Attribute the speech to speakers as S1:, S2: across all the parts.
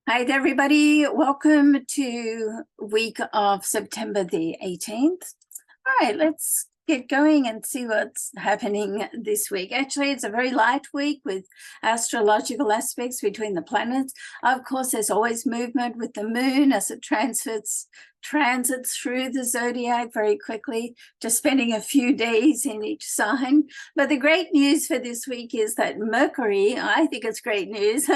S1: Hi there, everybody. Welcome to week of September the 18th. All right, let's get going and see what's happening this week. Actually, it's a very light week with astrological aspects between the planets. Of course, there's always movement with the moon as it transits through the zodiac very quickly, just spending a few days in each sign. But the great news for this week is that Mercury, I think it's great news,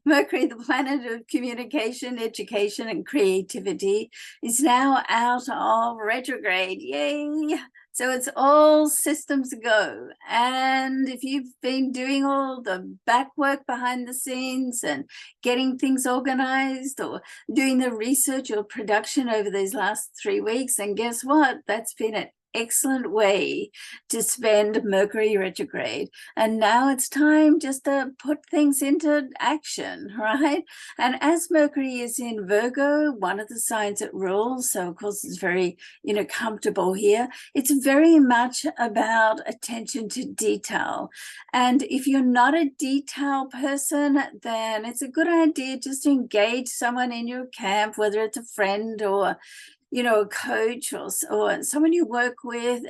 S1: Mercury, the planet of communication, education, and creativity, is now out of retrograde. Yay! So it's all systems go. And if you've been doing all the back work behind the scenes and getting things organized or doing the research or production over these last 3 weeks, and guess what? That's been an excellent way to spend Mercury retrograde. And now it's time just to put things into action, right? And as Mercury is in Virgo, one of the signs that rules, so of course it's very, comfortable here. It's very much about attention to detail. And if you're not a detail person, then it's a good idea just to engage someone in your camp, whether it's a friend or a coach or someone you work with,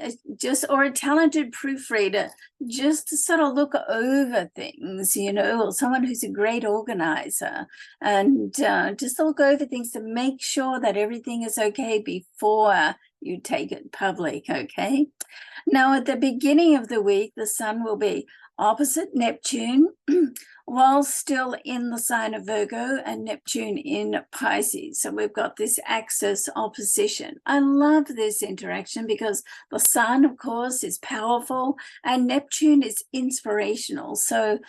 S1: or a talented proofreader, just to sort of look over things, or someone who's a great organizer, and just look over things to make sure that everything is okay before you take it public, okay? Now, at the beginning of the week, the sun will be opposite Neptune, while still in the sign of Virgo, and Neptune in Pisces. So we've got this axis opposition. I love this interaction because the sun, of course, is powerful and Neptune is inspirational. So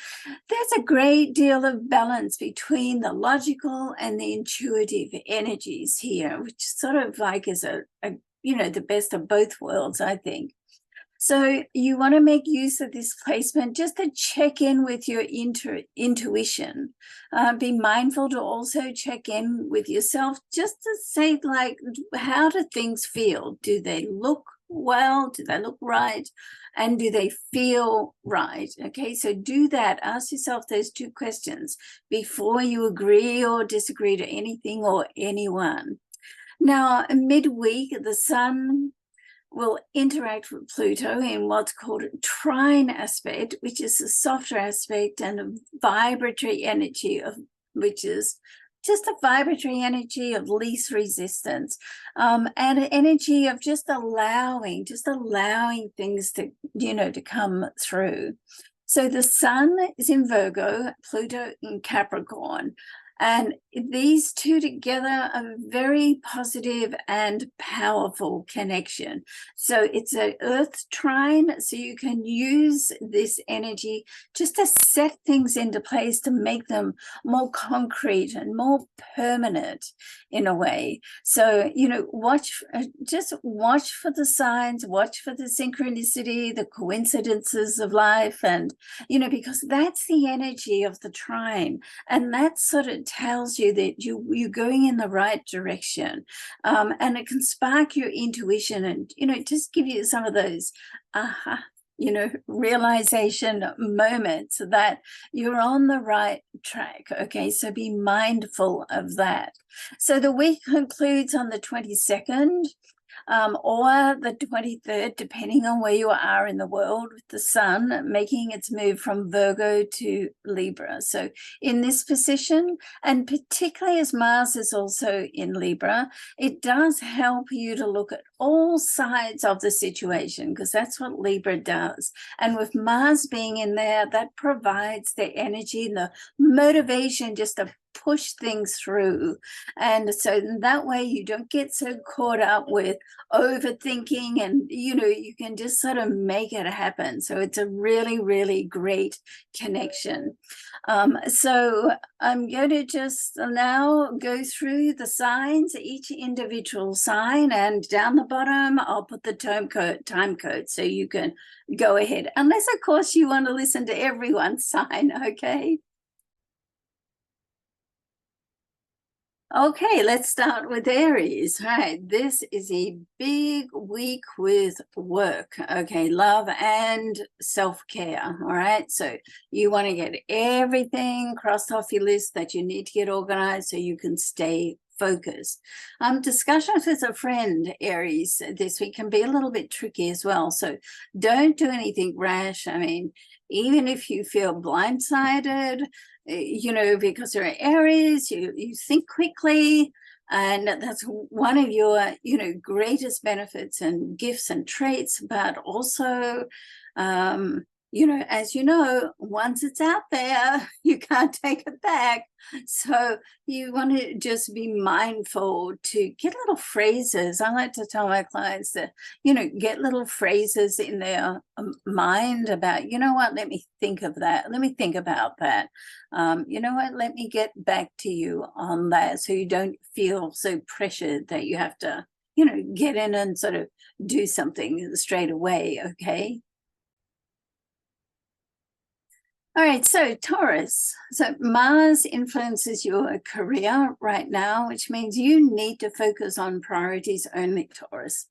S1: there's a great deal of balance between the logical and the intuitive energies here, which sort of like is the best of both worlds, I think. So you want to make use of this placement just to check in with your intuition. Be mindful to also check in with yourself, just to say, like, how do things feel? Do they look well? Do they look right? And do they feel right? Okay, so do that. Ask yourself those two questions before you agree or disagree to anything or anyone. Now, midweek, the sun will interact with Pluto in what's called a trine aspect, which is a softer aspect and a vibratory energy which is just a vibratory energy of least resistance, and an energy of just allowing things to come through. So the sun is in Virgo, Pluto in Capricorn. And these two together are a very positive and powerful connection. So it's an earth trine, so you can use this energy just to set things into place to make them more concrete and more permanent in a way. So, just watch for the signs, watch for the synchronicity, the coincidences of life, and, because that's the energy of the trine. And that sort of tells you that you're going in the right direction, and it can spark your intuition and just give you some of those realization moments that you're on the right track. Okay, so be mindful of that. So the week concludes on the 22nd, or the 23rd, depending on where you are in the world, with the sun making its move from Virgo to Libra. So in this position, and particularly as Mars is also in Libra, it does help you to look at all sides of the situation, because that's what Libra does. And with Mars being in there, that provides the energy and the motivation just to push things through. And so that way you don't get so caught up with overthinking, and you can just sort of make it happen. So it's a really, really great connection. So I'm going to just now go through the signs, each individual sign, and down the bottom I'll put the time code so you can go ahead, unless of course you want to listen to everyone's sign. Okay. Okay, let's start with Aries. All right, this is a big week with work. Okay, love and self-care. All right, so you want to get everything crossed off your list that you need to get organized so you can stay focused. Discussions with a friend, Aries, this week can be a little bit tricky as well. So don't do anything rash. I mean, even if you feel blindsided, you know, because you're Aries, you think quickly, and that's one of your, you know, greatest benefits and gifts and traits. But also, you know, as you know, once it's out there, you can't take it back. So you want to just be mindful to get little phrases. I like to tell my clients that, you know, get little phrases in their mind about, you know what, let me think of that. Let me think about that. You know what, let me get back to you on that, so you don't feel so pressured that you have to, you know, get in and sort of do something straight away, okay? All right, so Taurus. So Mars influences your career right now, which means you need to focus on priorities only, Taurus.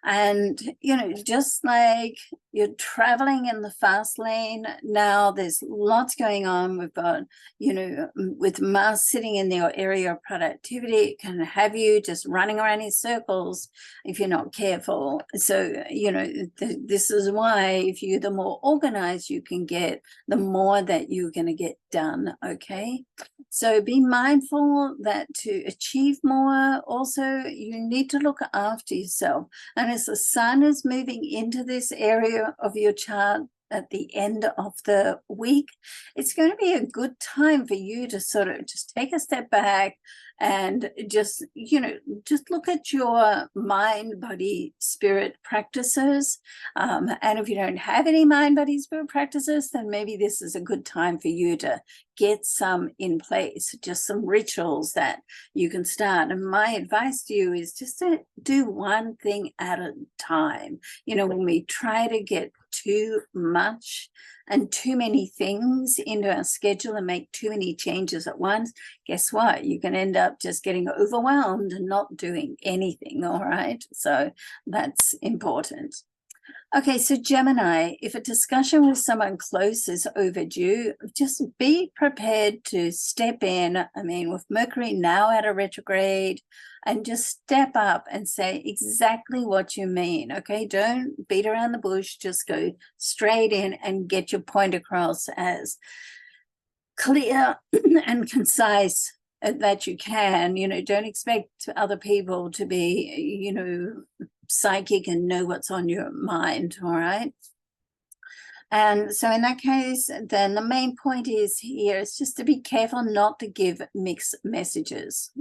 S1: And, you know, just like you're traveling in the fast lane now, there's lots going on. We've got, you know, with Mars sitting in your area of productivity, it can have you just running around in circles if you're not careful. So, you know, this is why if you're the more organized you can get, the more that you're going to get done, okay? So be mindful that to achieve more, also you need to look after yourself. And as the sun is moving into this area of your chart at the end of the week, it's going to be a good time for you to sort of just take a step back and just, you know, just look at your mind, body, spirit practices. And if you don't have any mind, body, spirit practices, then maybe this is a good time for you to get some in place, just some rituals that you can start. And my advice to you is just to do one thing at a time. You know, when we try to get too much and too many things into our schedule and make too many changes at once, guess what? You can end up just getting overwhelmed and not doing anything, all right? So that's important. Okay, so Gemini, if a discussion with someone close is overdue, just be prepared to step in. I mean, with Mercury now at a retrograde, and just step up and say exactly what you mean, okay? Don't beat around the bush, just go straight in and get your point across as clear and concise that you can. You know, don't expect other people to be, you know, psychic and know what's on your mind, all right? And so in that case, then the main point is here is just to be careful not to give mixed messages.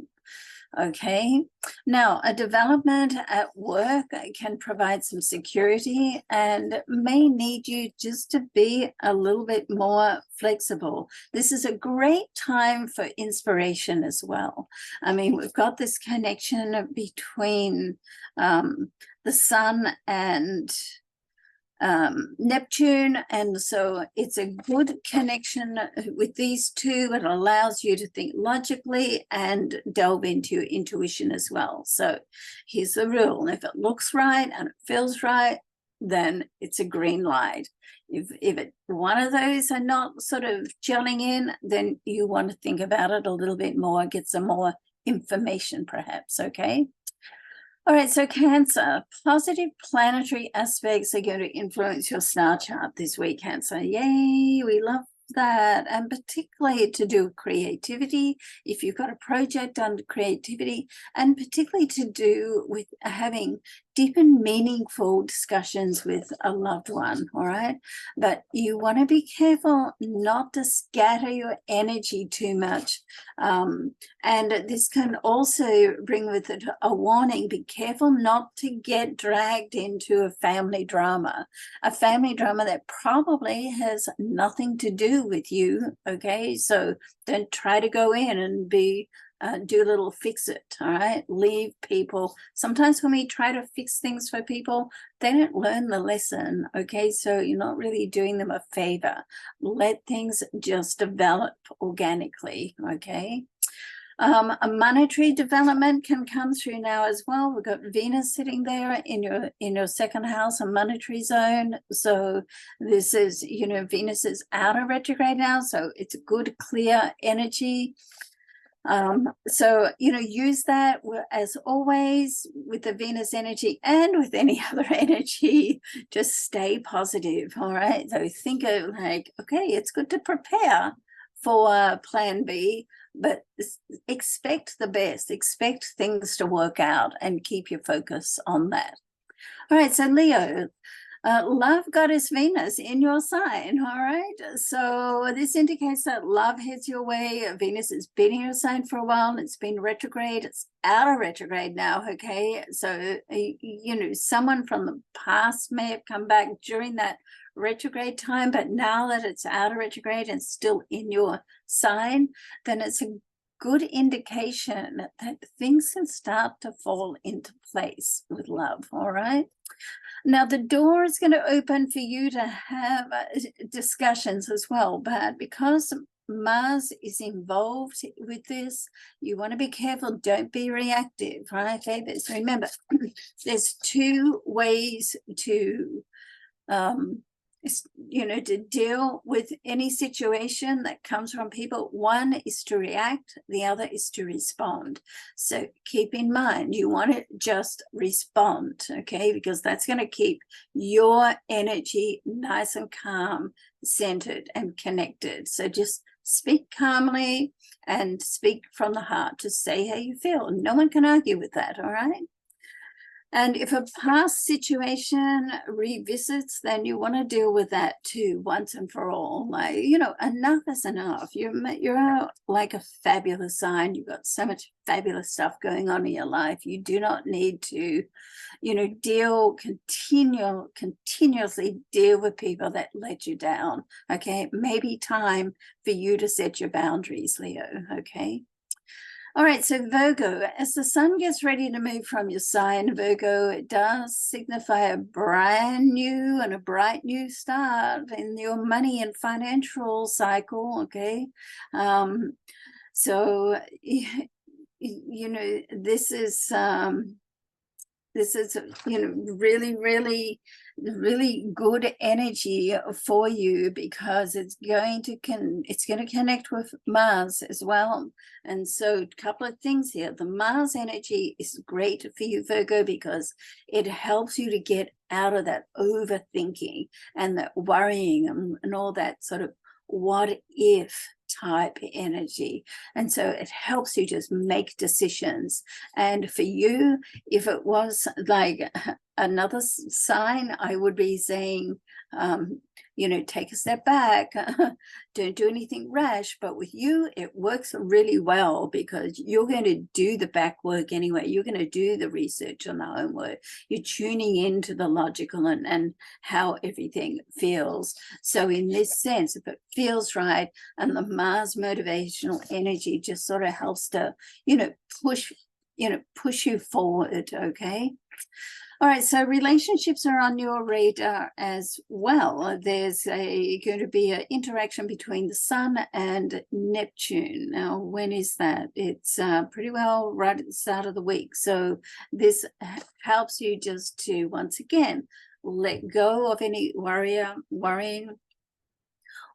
S1: Okay, now a development at work can provide some security and may need you just to be a little bit more flexible. This is a great time for inspiration as well. I mean, we've got this connection between the sun and Neptune, and so it's a good connection with these two. It allows you to think logically and delve into your intuition as well. So here's the rule: if it looks right and it feels right, then it's a green light. If one of those are not sort of gelling in, then you want to think about it a little bit more, get some more information perhaps, okay? All right, so Cancer, positive planetary aspects are going to influence your star chart this week, Cancer. Yay, we love that. And particularly to do with creativity, if you've got a project under creativity, and particularly to do with having deep and meaningful discussions with a loved one, all right? But you want to be careful not to scatter your energy too much. And this can also bring with it a warning: be careful not to get dragged into a family drama that probably has nothing to do with you, okay? So don't try to go in and be do a little fix it, all right? Leave people. Sometimes when we try to fix things for people, they don't learn the lesson, okay? So you're not really doing them a favor. Let things just develop organically, okay? A monetary development can come through now as well. We've got Venus sitting there in your second house, a monetary zone. So this is, you know, Venus is out of retrograde now, so it's a good, clear energy. So, you know, use that as always with the Venus energy and with any other energy. Just stay positive. All right. So think of like, okay, it's good to prepare for plan B, but expect the best, expect things to work out and keep your focus on that. All right, so Leo, love goddess Venus in your sign. All right, so this indicates that love heads your way. Venus has been in your sign for a while. It's been retrograde. It's out of retrograde now. Okay, so you know, someone from the past may have come back during that retrograde time, but now that it's out of retrograde and still in your sign, then it's a good indication that things can start to fall into place with love. All right. Now, the door is going to open for you to have discussions as well, but because Mars is involved with this, you want to be careful. Don't be reactive, right? Okay, remember, there's two ways to you know, to deal with any situation that comes from people. One is to react, the other is to respond. So keep in mind, you want to just respond, okay? Because that's going to keep your energy nice and calm, centered and connected. So just speak calmly and speak from the heart. Just say how you feel. No one can argue with that, all right? And if a past situation revisits, then you want to deal with that too, once and for all. Like, you know, enough is enough. You're like a fabulous sign. You've got so much fabulous stuff going on in your life. You do not need to, you know, continuously deal with people that let you down. Okay, maybe time for you to set your boundaries, Leo. Okay. All right, so Virgo, as the sun gets ready to move from your sign, Virgo, it does signify a brand new and a bright new start in your money and financial cycle, okay? So, you know, this is, you know, really good energy for you, because it's going to connect with Mars as well. And so a couple of things here. The Mars energy is great for you, Virgo, because it helps you to get out of that overthinking and that worrying and all that sort of what if type energy. And so it helps you just make decisions. And for you, if it was like another sign, I would be saying, you know, take a step back, don't do anything rash. But with you, it works really well, because you're going to do the back work anyway. You're going to do the research on the homework. You're tuning into the logical and how everything feels. So in this sense, if it feels right, and the Mars motivational energy just sort of helps to, you know, push you forward, okay? All right, so relationships are on your radar as well. There's going to be an interaction between the Sun and Neptune. Now, when is that? It's pretty well right at the start of the week. So this helps you just to, once again, let go of any worrying.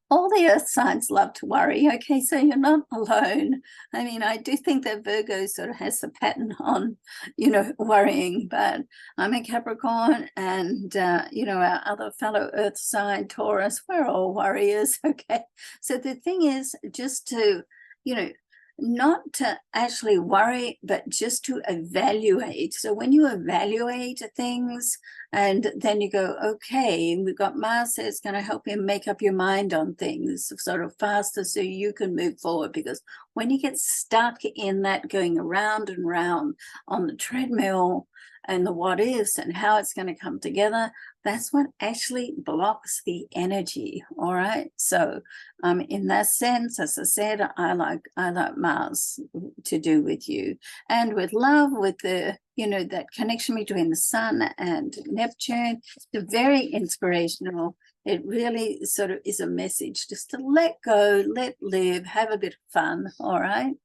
S1: All the earth signs love to worry, okay, so you're not alone. I mean, I do think that Virgo sort of has the pattern on, you know, worrying, but I'm a Capricorn, and, you know, our other fellow earth sign, Taurus, we're all warriors, okay? So the thing is just to, you know, not to actually worry, but just to evaluate. So when you evaluate things, and then you go, okay, we've got Mars that's going to help you make up your mind on things sort of faster, so you can move forward. Because when you get stuck in that going around and round on the treadmill and the what ifs and how it's going to come together, that's what actually blocks the energy. All right. So in that sense, as I said, I like Mars to do with you, and with love, with the, you know, that connection between the Sun and Neptune. It's very inspirational. It really sort of is a message just to let go, let live, have a bit of fun. All right.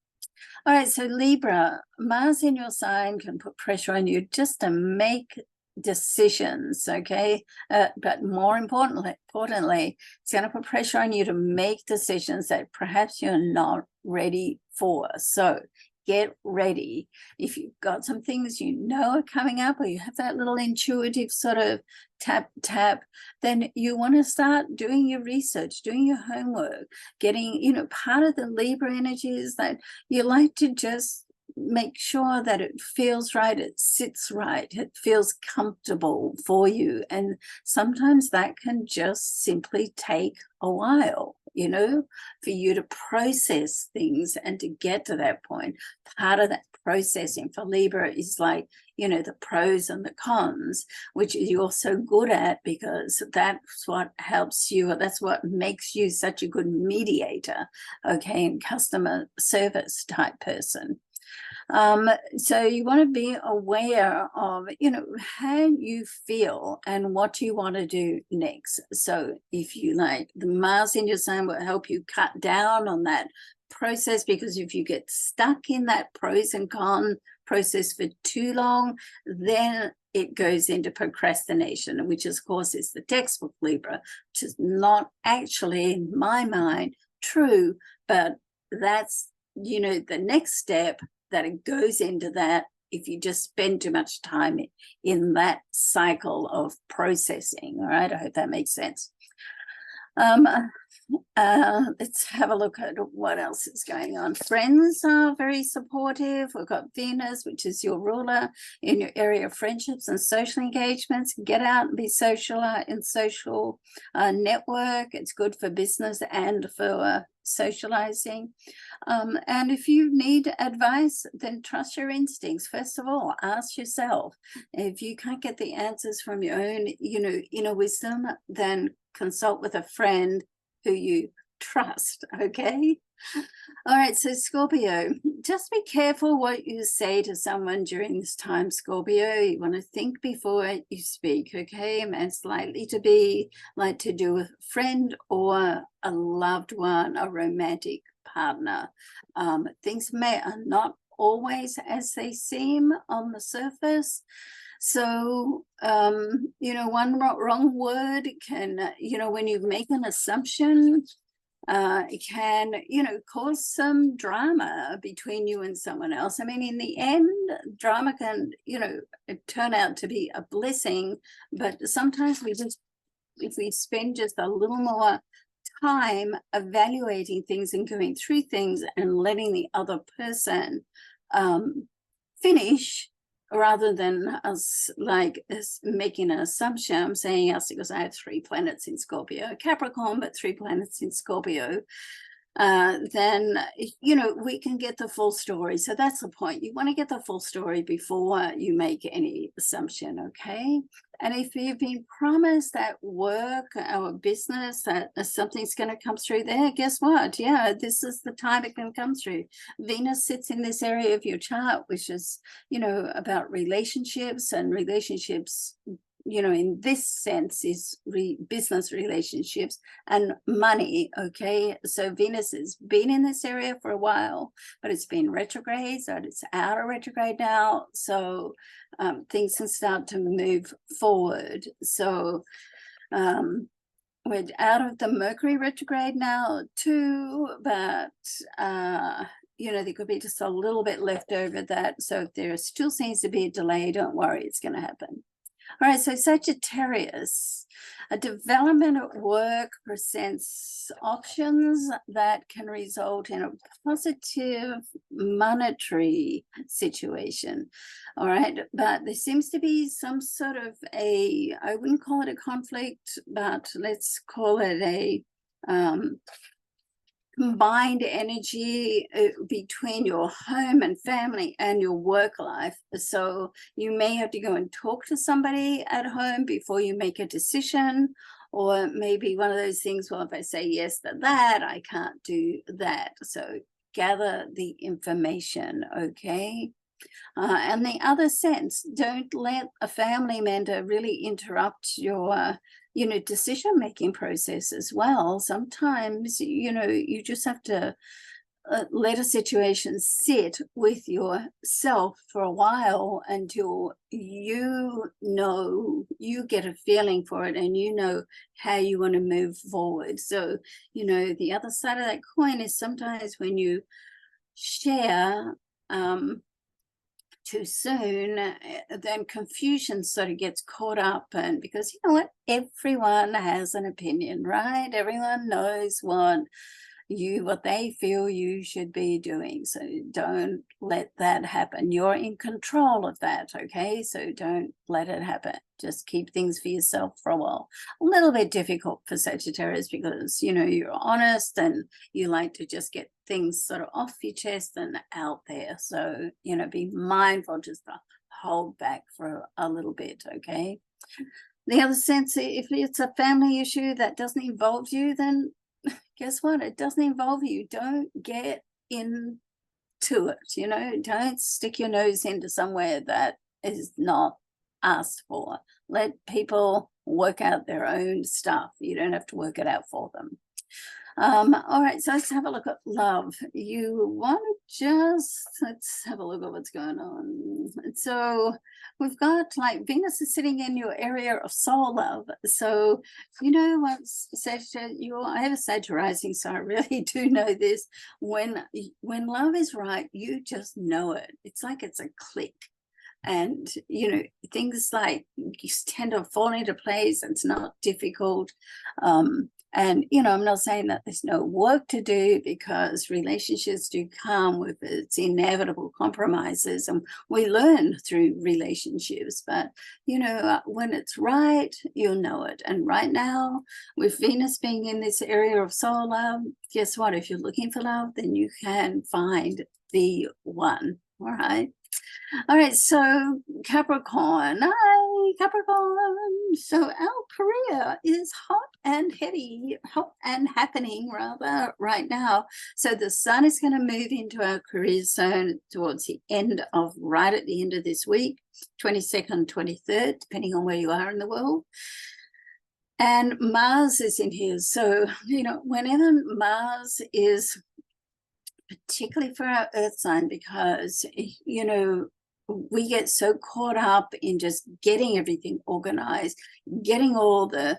S1: All right, so Libra, Mars in your sign can put pressure on you just to make decisions, okay? But more importantly, it's going to put pressure on you to make decisions that perhaps you're not ready for. So get ready. If you've got some things you know are coming up, or you have that little intuitive sort of tap, then you want to start doing your research, doing your homework, getting, part of the Libra energy is that you like to just make sure that it feels right, it sits right, it feels comfortable for you. And sometimes that can just simply take a while, for you to process things and to get to that point. Part of that processing for Libra is like, the pros and the cons, which you're so good at, because that's what helps you, or that's what makes you such a good mediator, okay, and customer service type person. So you want to be aware of, how you feel and what you want to do next. So if you like, the Mars in your sign will help you cut down on that process, because if you get stuck in that pros and cons process for too long, then it goes into procrastination, which of course is the textbook Libra, which is not actually, in my mind, true, but that's, the next step that it goes into that if you just spend too much time in that cycle of processing. All right, I hope that makes sense. Let's have a look at what else is going on. Friends are very supportive. We've got Venus, which is your ruler in your area of friendships and social engagements. Get out and be social in social network. It's good for business and for socializing. And if you need advice, then trust your instincts. First of all, ask yourself. If you can't get the answers from your own, inner wisdom, then consult with a friend who you trust, okay? All right, so Scorpio, just be careful what you say to someone during this time, Scorpio. You want to think before you speak, okay? And it's likely to be like to do with a friend or a loved one, a romantic partner. Things are not always as they seem on the surface. So, one wrong word can, when you make an assumption, it can, cause some drama between you and someone else. I mean, in the end, drama can, turn out to be a blessing, but sometimes if we spend just a little more time evaluating things and going through things and letting the other person finish, rather than us making an assumption. I'm saying us because I have 3 planets in Scorpio, Capricorn, but 3 planets in Scorpio. Then, we can get the full story. So that's the point. You want to get the full story before you make any assumption, okay? And if you've been promised at work or business that something's going to come through there, guess what? Yeah, this is the time it can come through. Venus sits in this area of your chart, which is, about relationships, and relationships, in this sense is business relationships and money, okay? So Venus has been in this area for a while, but it's been retrograde, so it's out of retrograde now. So things can start to move forward. So we're out of the Mercury retrograde now too, but there could be just a little bit left over that. So if there still seems to be a delay, don't worry, it's going to happen. All right, so Sagittarius, a development at work presents options that can result in a positive monetary situation. All right, but there seems to be some sort of I wouldn't call it a conflict, but let's call it a combined energy between your home and family and your work life. So you may have to go and talk to somebody at home before you make a decision, or maybe one of those things, well, if I say yes to that, I can't do that. So gather the information, okay? And the other sense, don't let a family member really interrupt your decision-making process as well. Sometimes, you just have to let a situation sit with yourself for a while until you know, you get a feeling for it and you know how you want to move forward. So, you know, the other side of that coin is sometimes when you share too soon, then confusion sort of gets caught up. And because you know what, everyone has an opinion, right? Everyone knows what they feel you should be doing. So don't let that happen. You're in control of that, okay? So don't let it happen. Just keep things for yourself for a while. A little bit difficult for Sagittarius because, you know, you're honest and you like to just get things sort of off your chest and out there. So, you know, be mindful just to hold back for a little bit, okay? The other sense, if it's a family issue that doesn't involve you, then guess what? It doesn't involve you. Don't get into it, you know, don't stick your nose into somewhere that is not asked for. Let people work out their own stuff. You don't have to work it out for them. All right, so let's have a look at love. You want to let's have a look at what's going on. So we've got like Venus is sitting in your area of soul love. So you know what, I have a Sag rising, so I really do know this. When love is right, you just know it. It's like it's a click. And you know, things like you tend to fall into place. It's not difficult. And, you know, I'm not saying that there's no work to do, because relationships do come with its inevitable compromises, and we learn through relationships. But, you know, when it's right, you'll know it. And right now, with Venus being in this area of soul love, guess what? If you're looking for love, then you can find the one. All right. All right, so Capricorn. Hi, Capricorn. So our career is hot and heavy, hot and happening rather right now. So the sun is going to move into our career zone towards the end of, right at the end of this week, 22nd, 23rd, depending on where you are in the world. And Mars is in here. So, you know, whenever Mars is, particularly for our earth sign, because, you know, we get so caught up in just getting everything organized, getting all the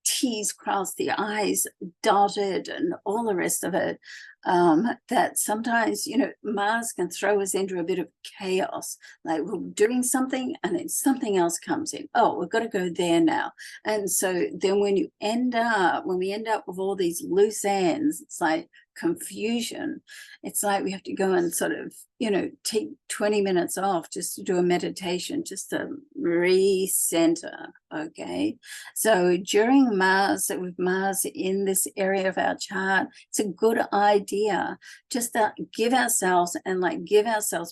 S1: T's crossed, the I's dotted, and all the rest of it, that sometimes, you know, Mars can throw us into a bit of chaos. Like we're doing something and then something else comes in. Oh, we've got to go there now. And so then when we end up with all these loose ends, it's like confusion. It's like we have to go and sort of, you know, take 20 minutes off just to do a meditation, just to recenter. Okay, so during with Mars in this area of our chart, it's a good idea just to give ourselves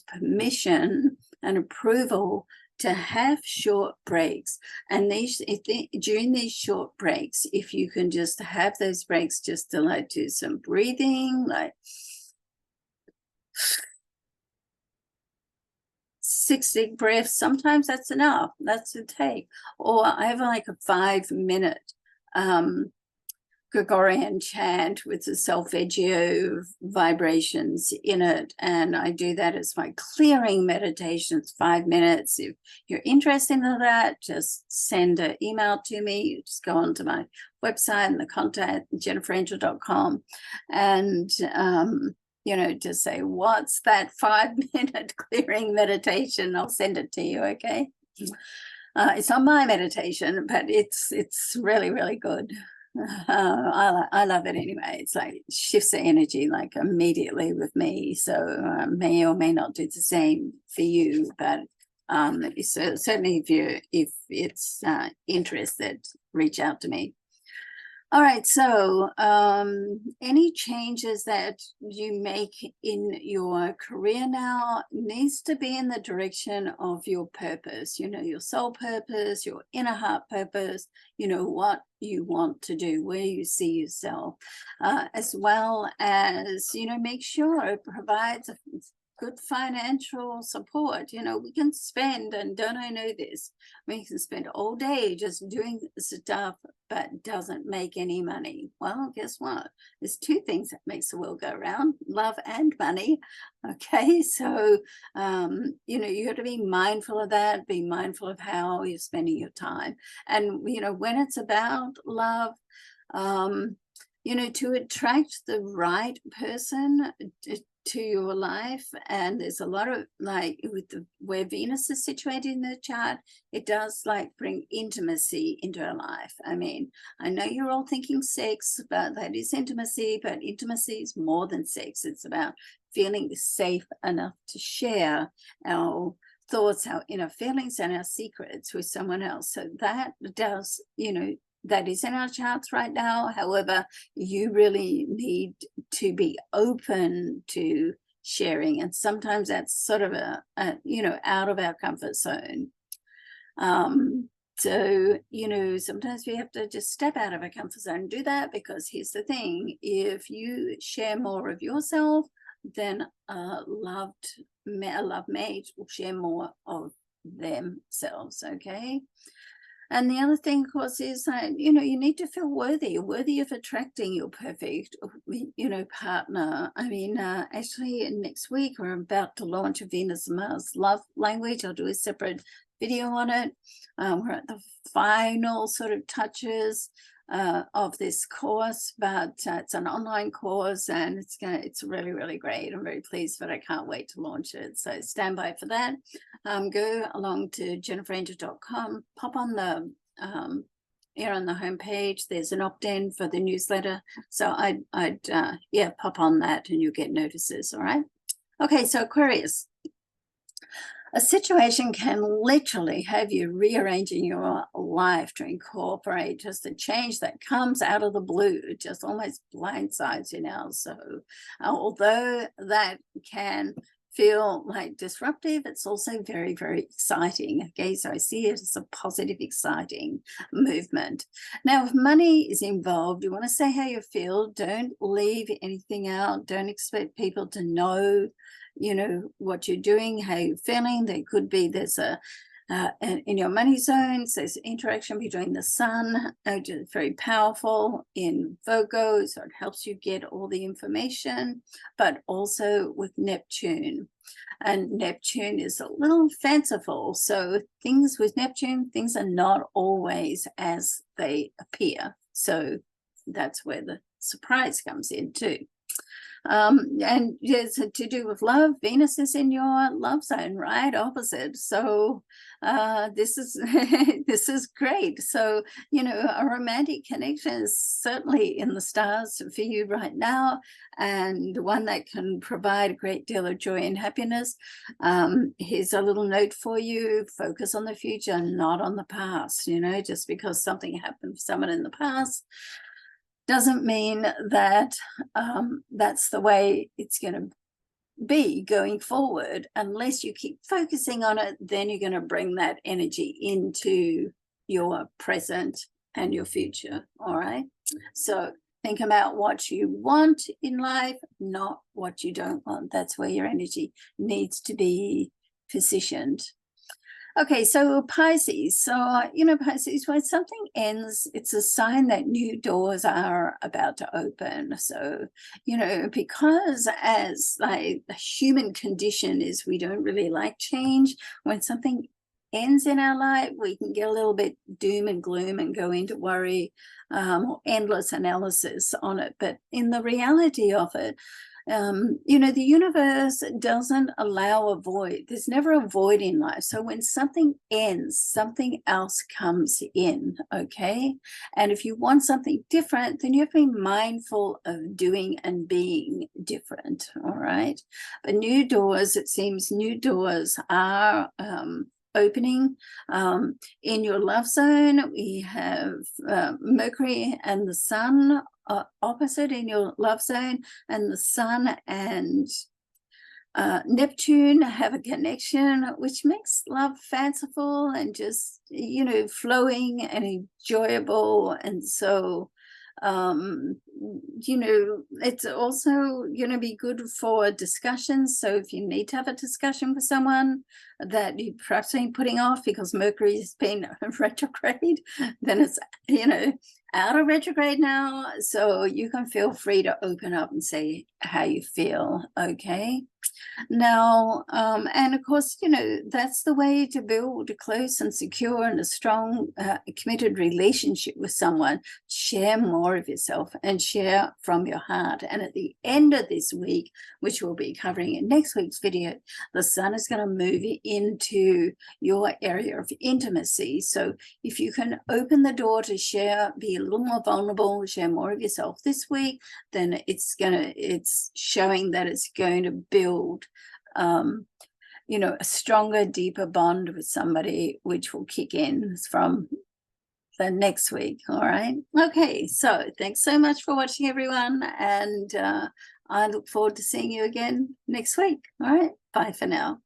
S1: permission and approval to have short breaks. And during these short breaks, if you can just have those breaks, just to like do some breathing, like 6 deep breaths, sometimes that's enough. That's a take. Or I have like a 5-minute Gregorian chant with the solfeggio vibrations in it, and I do that as my clearing meditations, 5 minutes. If you're interested in that, just send an email to me. You just go onto my website and the contact, jenniferangel.com, and you know, just say, what's that 5-minute clearing meditation? I'll send it to you. Okay. It's not my meditation, but it's really, really good. I love it anyway. It's like it shifts the energy like immediately with me. So may or may not do the same for you, but certainly if it's interested, reach out to me. All right, so any changes that you make in your career now needs to be in the direction of your purpose, you know, your soul purpose, your inner heart purpose, you know, what you want to do, where you see yourself, as well as, you know, make sure it provides good financial support. You know, we can spend, and don't I know this, we can spend all day just doing stuff but doesn't make any money. Well, guess what? There's two things that makes the world go round: love and money. Okay, so you know, you got to be mindful of that, be mindful of how you're spending your time. And you know, when it's about love, you know, to attract the right person to your life, and there's a lot of, like, with the where Venus is situated in the chart, it does like bring intimacy into our life. I mean, I know you're all thinking sex, but that is intimacy, but intimacy is more than sex. It's about feeling safe enough to share our thoughts, our inner feelings, and our secrets with someone else. So that does, you know, that is in our charts right now. However, you really need to be open to sharing, and sometimes that's sort of a you know, out of our comfort zone. So you know, sometimes we have to just step out of our comfort zone and do that, because here's the thing: if you share more of yourself, then a love mate will share more of themselves. Okay. And the other thing, of course, is that, you know, you need to feel worthy of attracting your perfect, you know, partner. I mean, actually, next week, we're about to launch a Venus and Mars love language. I'll do a separate video on it. We're at the final sort of touches of this course, but it's an online course, and it's really, really great. I'm very pleased, but I can't wait to launch it. So stand by for that. Go along to jenniferangel.com, pop on the here on the homepage, there's an opt-in for the newsletter. So I'd yeah, pop on that and you'll get notices. All right. Okay, so Aquarius. A situation can literally have you rearranging your life to incorporate just a change that comes out of the blue. It just almost blindsides you now. So although that can feel like disruptive, it's also very, very exciting. Okay, so I see it as a positive, exciting movement. Now, if money is involved, you want to say how you feel. Don't leave anything out. Don't expect people to know, you know, what you're doing, how you're feeling. There could be, there's a in your money zones, there's interaction between the sun, which is very powerful in Virgo, so it helps you get all the information, but also with Neptune. And Neptune is a little fanciful, so things with Neptune, things are not always as they appear. So that's where the surprise comes in too. And yes, to do with love, Venus is in your love zone, right opposite. So this is this is great. So, you know, a romantic connection is certainly in the stars for you right now, and one that can provide a great deal of joy and happiness. Here's a little note for you: focus on the future, not on the past. You know, just because something happened for someone in the past doesn't mean that that's the way it's going to be going forward. Unless you keep focusing on it, then you're going to bring that energy into your present and your future. All right. So think about what you want in life, not what you don't want. That's where your energy needs to be positioned. Okay, so Pisces. So, you know, Pisces, when something ends, it's a sign that new doors are about to open. So, you know, because as like the human condition is, we don't really like change. When something ends in our life, we can get a little bit doom and gloom and go into worry or endless analysis on it. But in the reality of it, you know, the universe doesn't allow a void. There's never a void in life. So when something ends, something else comes in, okay? And if you want something different, then you have to be mindful of doing and being different, all right? But new doors, it seems new doors are opening. In your love zone, we have Mercury and the Sun opposite in your love zone, and the Sun and Neptune have a connection, which makes love fanciful and just, you know, flowing and enjoyable. And so You know, it's also going to be good for discussions. So if you need to have a discussion with someone that you perhaps been putting off because Mercury has been retrograde, then it's, you know, out of retrograde now. So you can feel free to open up and say how you feel. Okay. Now, and of course, you know, that's the way to build a close and secure and a strong, committed relationship with someone. Share more of yourself and share from your heart. And at the end of this week, which we'll be covering in next week's video, the sun is going to move into your area of intimacy. So if you can open the door to share, be a little more vulnerable, share more of yourself this week, then it's showing that it's going to build you know, a stronger, deeper bond with somebody, which will kick in from the next week. All right. Okay. So thanks so much for watching, everyone. And I look forward to seeing you again next week. All right. Bye for now.